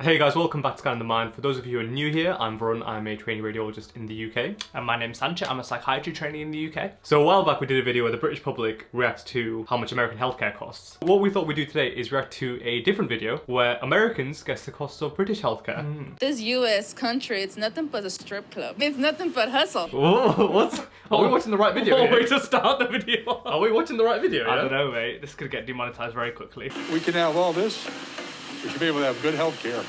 Hey guys, welcome back to Scan the Mind. For those of you who are new here, I'm Varun. I'm a trainee radiologist in the UK. And my name's Sanchit. I'm a psychiatry trainee in the UK. So a while back we did a video where the British public reacts to how much American healthcare costs. What we thought we'd do today is react to a different video where Americans guess the costs of British healthcare. This US country, it's nothing but a strip club. It's nothing but hustle. Whoa, what? Are we watching the right video? What a way to start the video. Are we watching the right video? I don't know, mate. This could get demonetized very quickly. We can have all this. We should be able to have good health care.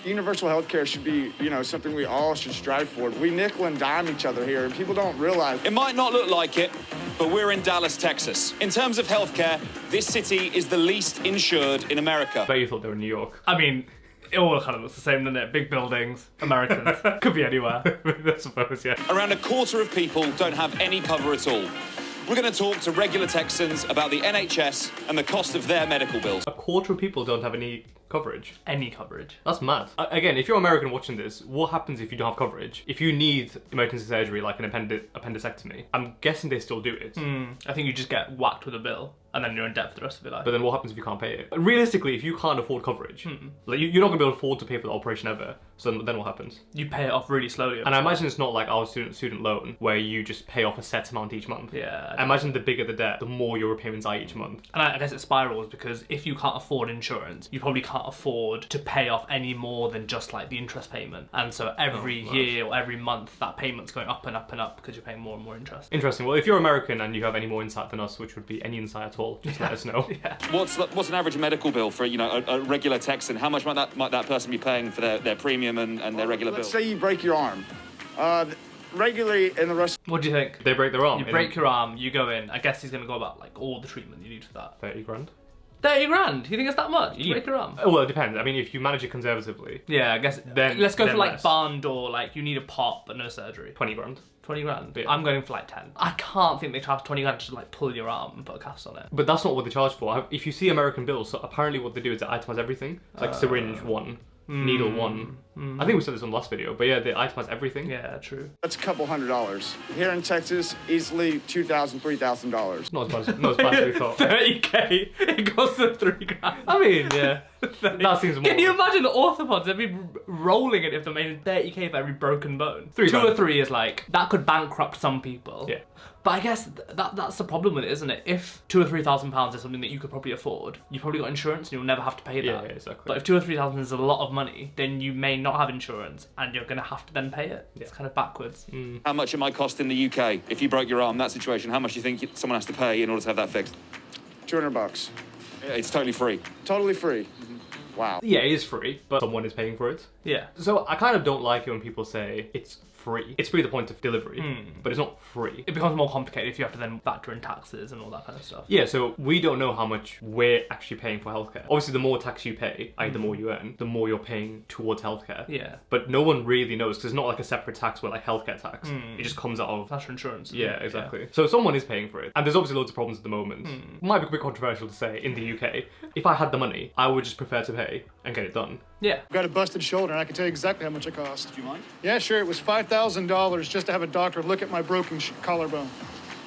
Universal health care should be, something we all should strive for. We nickel and dime each other here, and people don't realize. It might not look like it, but we're in Dallas, Texas. In terms of healthcare, this city is the least insured in America. I bet you thought they were in New York. I mean, it all kind of looks the same, doesn't it? Big buildings, Americans. Could be anywhere. I suppose, yeah. Around a quarter of people don't have any cover at all. We're going to talk to regular Texans about the NHS and the cost of their medical bills. A quarter of people don't have any coverage. Any coverage. That's mad. Again, if you're American watching this, what happens if you don't have coverage? If you need emergency surgery like an appendectomy, I'm guessing they still do it. I think you just get whacked with a bill and then you're in debt for the rest of your life. But then what happens if you can't pay it? Realistically, if you can't afford coverage, like you're not going to be able to afford to pay for the operation ever. So then what happens? You pay it off really slowly. And I imagine it's not like our student loan where you just pay off a set amount each month. Yeah. I imagine the bigger the debt, the more your repayments are each month. And I guess it spirals because if you can't afford insurance, you probably can't afford to pay off any more than just like the interest payment. And so every year or every month, that payment's going up and up and up because you're paying more and more interest. Interesting. Well, if you're American and you have any more insight than us, which would be any insight at all, just let us know. Yeah. What's an average medical bill for a regular Texan? How much might that person be paying for their premium and their regular Let's bill? say you break your arm. Regularly in the rest. What do you think? They break their arm. You break your arm, you go in. I guess he's going to go about like all the treatment you need for that. 30 grand. 30 grand? You think it's that much? You break your arm? Well, it depends. I mean, if you manage it conservatively, Yeah, I guess. Then- Let's go then for like less. barn door, like you need a pop but no surgery. 20 grand. 20 grand. Yeah. I'm going for like 10. I can't think they charge 20 grand to like pull your arm and put a cast on it. But that's not what they charge for. If you see American bills, so apparently what they do is they itemize everything. It's like syringe one, needle one. I think we said this on the last video, but yeah, they itemize everything. Yeah, true. That's a couple $100. Here in Texas, easily $2,000, $3,000. Not as bad as we thought. 30k. It goes to 3 grand. I mean, yeah. That seems more. Can you imagine the orthopods? They'd be rolling it if they made 30k for every broken bone. 3 Two grand. or three is like, that could bankrupt some people. Yeah. But I guess that's the problem with it, isn't it? If £2,000 or £3,000 is something that you could probably afford, you probably got insurance and you'll never have to pay that. Yeah, exactly. But if £2,000 or £3,000 is a lot of money, then you may not have insurance and you're going to have to then pay it. It's kind of backwards. How much it might cost in the UK if you broke your arm? That situation, how much do you think someone has to pay in order to have that fixed? $200. It's totally free. Totally free. Wow. Yeah, it is free, but someone is paying for it. Yeah. So I kind of don't like it when people say it's free. It's free at the point of delivery, but it's not free. It becomes more complicated if you have to then factor in taxes and all that kind of stuff. Yeah, so we don't know how much we're actually paying for healthcare. Obviously, the more tax you pay, i.e. the more you earn, the more you're paying towards healthcare. Yeah. But no one really knows, because it's not like a separate tax where like healthcare tax. It just comes out of... That's for insurance. Yeah, exactly. So someone is paying for it. And there's obviously loads of problems at the moment. Might be a bit controversial to say in the UK. If I had the money, I would just prefer to pay and get it done. Yeah. Got a busted shoulder, and I can tell you exactly how much it cost. Do you mind? Yeah, sure. It was $5,000 just to have a doctor look at my broken collarbone.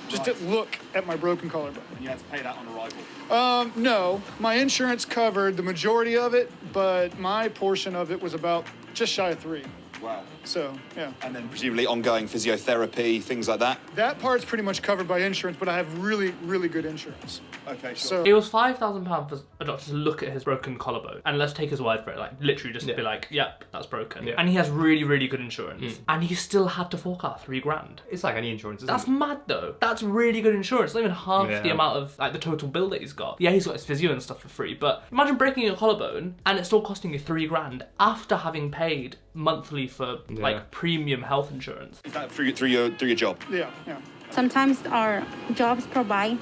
Just to look at my broken collarbone. You had to pay that on arrival. No, my insurance covered the majority of it, but my portion of it was about just shy of $3,000. Wow. So, yeah. And then presumably ongoing physiotherapy, things like that. That part's pretty much covered by insurance, but I have really, really good insurance. Okay, sure. So, It was £5,000 for a doctor to look at his broken collarbone. And let's take his word for it. Like, literally just be like, yep, that's broken. Yeah. And he has really, really good insurance. And he still had to fork out 3 grand. It's like any insurance, isn't That's it? mad though. That's really good insurance. Not even half Yeah. the amount of like the total bill that he's got. Yeah, he's got his physio and stuff for free, but imagine breaking your collarbone and it's still costing you 3 grand after having paid monthly for like premium health insurance. Is that through your job? yeah. Sometimes our jobs provide,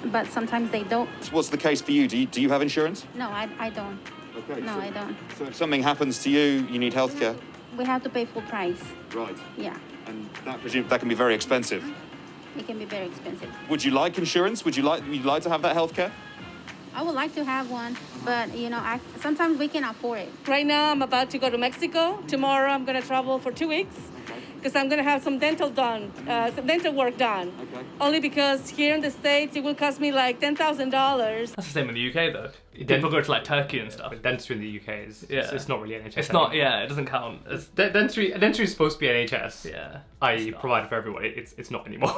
but sometimes they don't. What's the case for you? Do you have insurance? No, I don't. Okay. No, I don't. So if something happens to you, you need healthcare. We have to pay full price. Right. Yeah, And that can be very expensive. it can be very expensive. Would you like insurance? Would you like to have that healthcare? I would like to have one, but sometimes we can afford it. Right now, I'm about to go to Mexico. Tomorrow, I'm going to travel for 2 weeks. because I'm going to have some dental work done. Okay. Only because here in the States, it will cost me like $10,000. That's the same in the UK though. People go to like Turkey and stuff. But dentistry in the UK is Yeah. it's not really NHS. It's not, yeah, it doesn't count. It's, Dentistry is supposed to be NHS. yeah. I.e. provided for everybody. It's not anymore.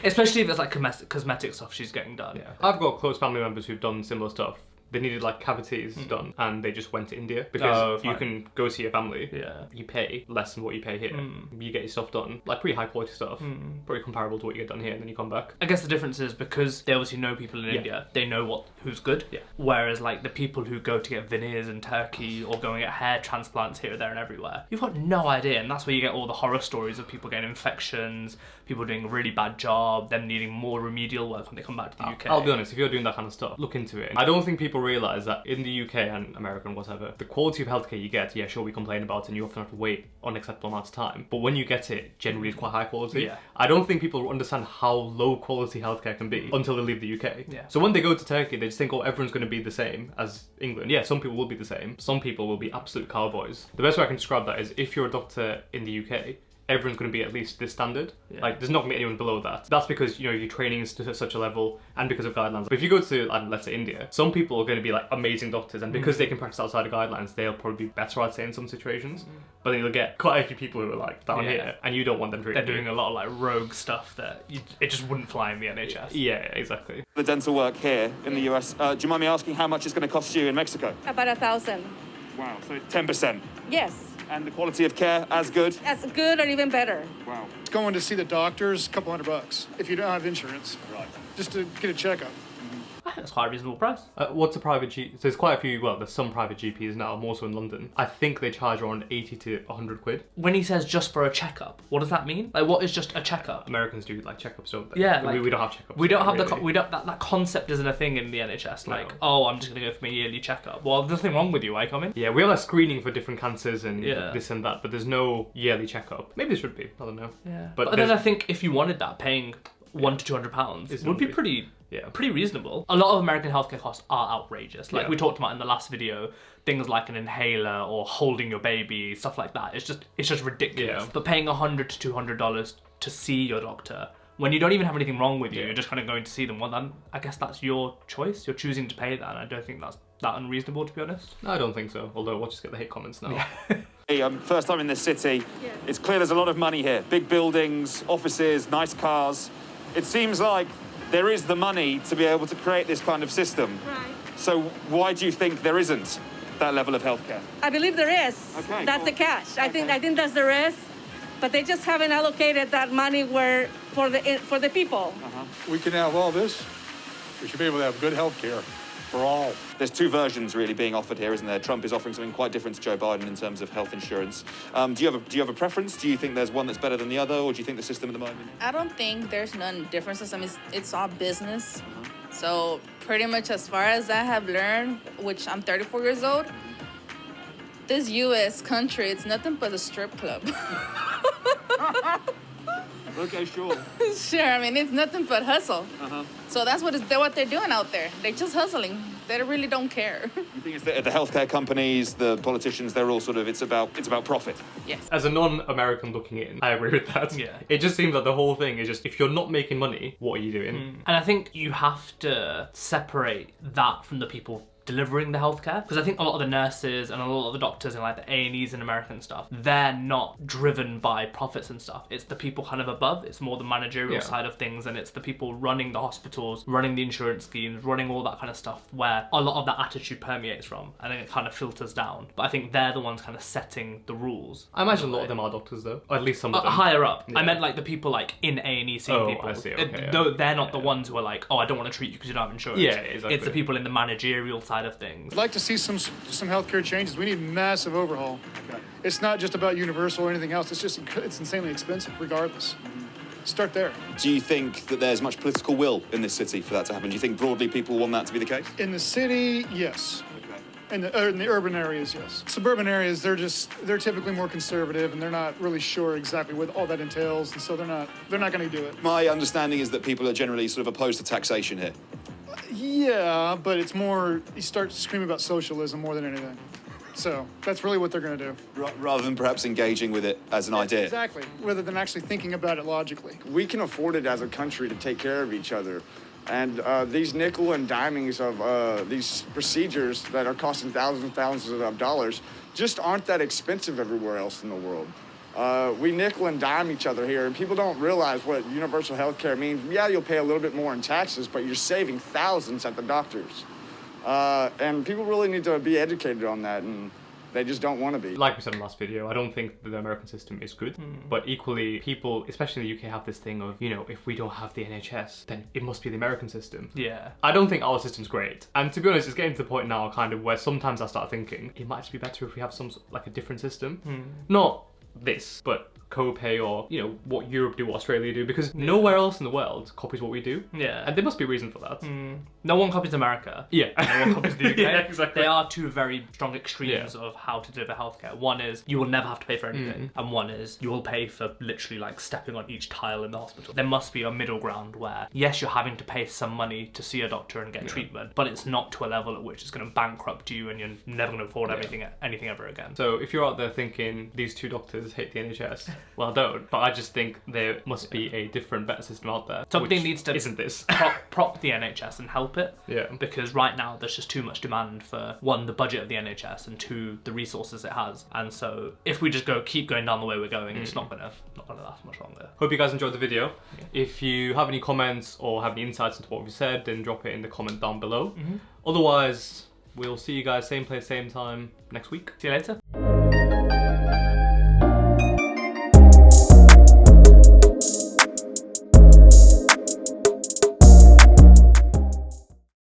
Especially if it's like cosmetic stuff she's getting done. Yeah. I've got close family members who've done similar stuff. They needed like cavities done, and they just went to India because you can go see your family. Yeah. You pay less than what you pay here. You get your stuff done, like pretty high quality stuff, pretty comparable to what you get done here, and then you come back. I guess the difference is because they obviously know people in India, they know who's good. Yeah. Whereas like the people who go to get veneers in Turkey or going to get hair transplants here, there, and everywhere, you've got no idea, and that's where you get all the horror stories of people getting infections, people doing a really bad job, them needing more remedial work when they come back to the UK. I'll be honest, if you're doing that kind of stuff, look into it. I don't think people realise that in the UK and America and whatever, the quality of healthcare you get, yeah, sure, we complain about it and you often have to wait unacceptable amounts of time, but when you get it, generally it's quite high quality. Yeah. I don't think people understand how low quality healthcare can be until they leave the UK. Yeah. So when they go to Turkey, they just think, oh, everyone's going to be the same as England. Yeah, some people will be the same. Some people will be absolute cowboys. The best way I can describe that is if you're a doctor in the UK, everyone's going to be at least this standard. Yeah. Like, there's not going to be anyone below that. That's because, you know, your training is to such a level and because of guidelines. But if you go to, let's say, India, some people are going to be, like, amazing doctors, and because they can practice outside of guidelines, they'll probably be better, I'd say, in some situations. But then you'll get quite a few people who are, like, down here, and you don't want them to They're doing a lot of like rogue stuff that it just wouldn't fly in the NHS. Yeah, exactly. The dental work here in the US, do you mind me asking how much it's going to cost you in Mexico? About 1,000. Wow, so 10%. Yes. And the quality of care as good? As good or even better. Wow. Going to see the doctors, a couple $100 if you don't have insurance. Right. Just to get a checkup. I think that's quite a reasonable price. What's a private GP? So there's quite a few, well, there's some private GPs now, more so in London. I think they charge around 80 to 100 quid. When he says just for a checkup, what does that mean? Like, what is just a checkup? Americans do, like, checkups, don't they? Yeah, we don't have checkups. We don't have really. that concept isn't a thing in the NHS. Like, No. oh, I'm just gonna go for my yearly checkup. Well, there's nothing wrong with you. I come in. Yeah, we have like screening for different cancers and Yeah. this and that, but there's no yearly checkup. Maybe there should be. I don't know. Yeah, But but then there's- I think if you wanted that, paying £100 to £200 It's would be not pretty reasonable. A lot of American healthcare costs are outrageous. Like Yeah. we talked about in the last video, things like an inhaler or holding your baby, stuff like that. It's just ridiculous. Yeah. But paying $100 to $200 to see your doctor when you don't even have anything wrong with you, Yeah. you're just kind of going to see them. Well, then I guess that's your choice. You're choosing to pay that, and I don't think that's that unreasonable, to be honest. No, I don't think so. Although, we'll just get the hate comments now. Hey, first time in this city. It's clear there's a lot of money here. Big buildings, offices, nice cars. It seems like there is the money to be able to create this kind of system. Right. So why do you think there isn't that level of healthcare? I believe there is. Okay, That's cool. the catch. I Okay. think that's the risk, but they just haven't allocated that money where for the people. We can have all this. We should be able to have good health care for all. There's two versions really being offered here, isn't there? Trump is offering something quite different to Joe Biden in terms of health insurance. Do you have a preference? Do you think there's one that's better than the other, or do you think the system at the moment? I don't think there's none differences. I mean, it's all business. So pretty much as far as I have learned, which I'm 34 years old, this U.S. country, it's nothing but a strip club. Okay, sure. Sure, I mean, it's nothing but hustle. So that's what they're doing out there. They're just hustling. They really don't care. You think it's the healthcare companies, the politicians, they're all sort of, it's about profit. Yes. As a non-American looking in, I agree with that. Yeah. It just seems like the whole thing is just, if you're not making money, what are you doing? And I think you have to separate that from the people delivering the healthcare, because I think a lot of the nurses and a lot of the doctors and like the A&Es in America and stuff, they're not driven by profits and stuff. It's the people kind of above. It's more the managerial side of things, and it's the people running the hospitals, running the insurance schemes, running all that kind of stuff, where a lot of that attitude permeates from, and then it kind of filters down. But I think they're the ones kind of setting the rules. I imagine a lot of them are doctors though, or at least some of them. Higher up. Yeah. I meant like the people like in A&E seeing people. I see, okay, Though they're not the ones who are like, oh, I don't want to treat you because you don't have insurance. Yeah, exactly. It's the people in the managerial side of things. I'd like to see some healthcare changes. We need massive overhaul. Okay. It's not just about universal or anything else. It's insanely expensive regardless. Start there. Do you think that there's much political will in this city for that to happen? Do you think broadly people want that to be the case? In the city, yes. Okay. In the urban areas, yes. Suburban areas, they're typically more conservative, and they're not really sure exactly what all that entails, and so they're not going to do it. My understanding is that people are generally sort of opposed to taxation here. Yeah, but it's more, you start screaming about socialism more than anything. So that's really what they're going to do. Rather than perhaps engaging with it as an idea. Exactly, rather than actually thinking about it logically. We can afford it as a country to take care of each other. And these nickel and dimings of these procedures that are costing thousands of dollars just aren't that expensive everywhere else in the world. We nickel and dime each other here, and people don't realize what universal health care means. Yeah, you'll pay a little bit more in taxes, but you're saving thousands at the doctors. And people really need to be educated on that, and they just don't want to be. Like we said in the last video, I don't think the American system is good, but equally people, especially in the UK, have this thing of, you know, if we don't have the NHS, then it must be the American system. Yeah. I don't think our system's great. And to be honest, it's getting to the point now kind of where sometimes I start thinking it might just be better if we have some, like, a different system. Not this, but co-pay, or, you know, what Europe do, what Australia do, because nowhere else in the world copies what we do. Yeah. And there must be a reason for that. No one copies America. Yeah. No one copies the UK. Yeah, exactly. They are two very strong extremes of how to deliver healthcare. One is you will never have to pay for anything, and one is you will pay for literally like stepping on each tile in the hospital. There must be a middle ground where, yes, you're having to pay some money to see a doctor and get treatment, but it's not to a level at which it's going to bankrupt you and you're never going to afford anything ever again. So if you're out there thinking these two doctors hate the NHS, well, don't. But I just think there must be a different, better system out there. Something which needs to isn't this. prop the NHS and help it. Yeah. Because right now there's just too much demand for, one, the budget of the NHS, and two, the resources it has. And so if we just keep going down the way we're going, it's not gonna last much longer. Hope you guys enjoyed the video. If you have any comments or have any insights into what we've said, then drop it in the comment down below. Otherwise, we'll see you guys same place, same time next week. See you later.